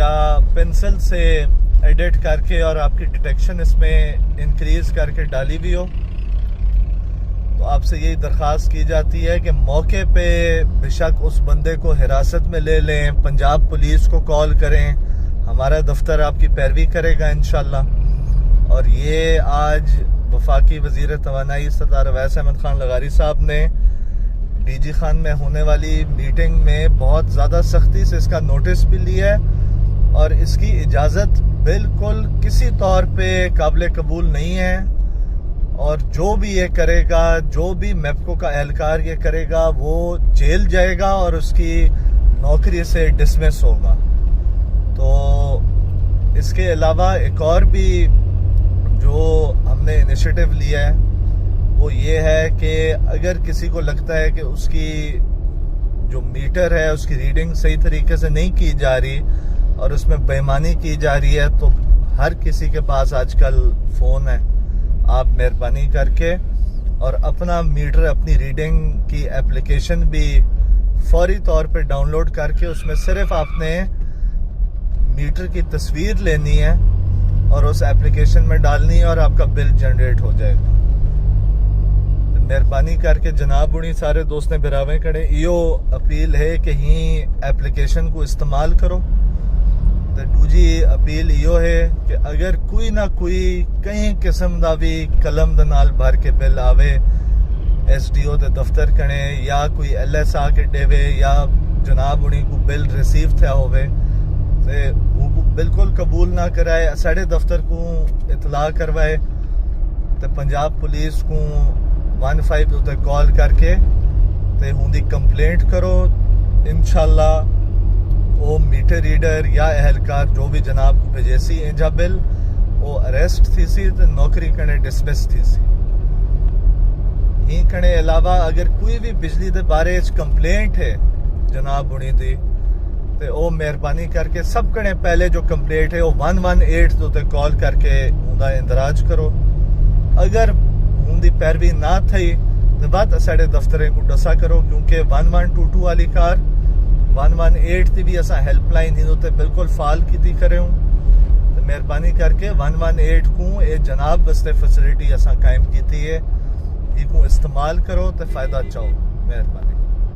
یا پنسل سے ایڈٹ کر کے اور آپ کی ڈیٹیکشن اس میں انکریز کر کے ڈالی بھی ہو تو آپ سے یہی درخواست کی جاتی ہے کہ موقع پہ بے شک اس بندے کو حراست میں لے لیں، پنجاب پولیس کو کال کریں، ہمارا دفتر آپ کی پیروی کرے گا انشاءاللہ۔ اور یہ آج وفاقی وزیر توانائی سردار اویس احمد خان لغاری صاحب نے ڈی جی خان میں ہونے والی میٹنگ میں بہت زیادہ سختی سے اس کا نوٹس بھی لیا ہے اور اس کی اجازت بالکل کسی طور پہ قابل قبول نہیں ہے، اور جو بھی یہ کرے گا، جو بھی میپکو کا اہلکار یہ کرے گا وہ جیل جائے گا اور اس کی نوکری سے ڈسمس ہوگا۔ تو اس کے علاوہ ایک اور بھی جو ہم نے انیشیٹو لیا ہے وہ یہ ہے کہ اگر کسی کو لگتا ہے کہ اس کی جو میٹر ہے اس کی ریڈنگ صحیح طریقے سے نہیں کی جا رہی اور اس میں بے ایمانی کی جا رہی ہے تو ہر کسی کے پاس آج کل فون ہے، آپ مہربانی کر کے اور اپنا میٹر اپنی ریڈنگ کی اپلیکیشن بھی فوری طور پہ ڈاؤن لوڈ کر کے اس میں صرف آپ نے میٹر کی تصویر لینی ہے اور اس اپلیکیشن میں ڈالنی ہے اور آپ کا بل جنریٹ ہو جائے گا۔ مہربانی کر کے جناب انہی سارے دوست نے براویں کڑے یہ اپیل ہے کہ ہی اپلیکیشن کو استعمال کرو۔ تو دوجی اپیل یہ ہے کہ اگر کوئی نہ کوئی کئی قسم دا بھی قلم دے نال بھر کے بل آوے ایس ڈی او دے دفتر کنے یا کوئی ایل ایس آ کے ڈے یا جناب انہی کو بل ریسیو تھیا ہوئے وہ بالکل قبول نہ کرائے، ساڑھے دفتر کو اطلاع کروائے تو پنجاب پولیس کو 15 تے کال کر کے تے ہوندی کمپلینٹ کرو، انشاءاللہ وہ میٹر ریڈر یا اہلکار جو بھی جناب کو بھیجیسی انجا بل وہ اریسٹ تھی سی تے نوکری کنے ڈسمس تھی سی۔ ہی کنے علاوہ اگر کوئی بھی بجلی دے بارے کمپلینٹ ہے جناب انہی دی تے او مہربانی کر کے سب کنے پہلے جو کمپلینٹ ہے وہ 118 تے کال کر کے ہوندا اندراج کرو۔ اگر ہوندی پیروی نہ تھی تو بعد ساڑھے دفترے کو ڈسا کرو، کیونکہ 1122 والی کار 118 تھی بھی اسا ہیلپ لائن ہی تے بالکل فعال کی کرے ہوں۔ تو مہربانی کر کے 118 کو اے جناب واسطے فیسلٹی اسا قائم کی ہے، یہ کو استعمال کرو تو فائدہ چاہو۔ مہربانی۔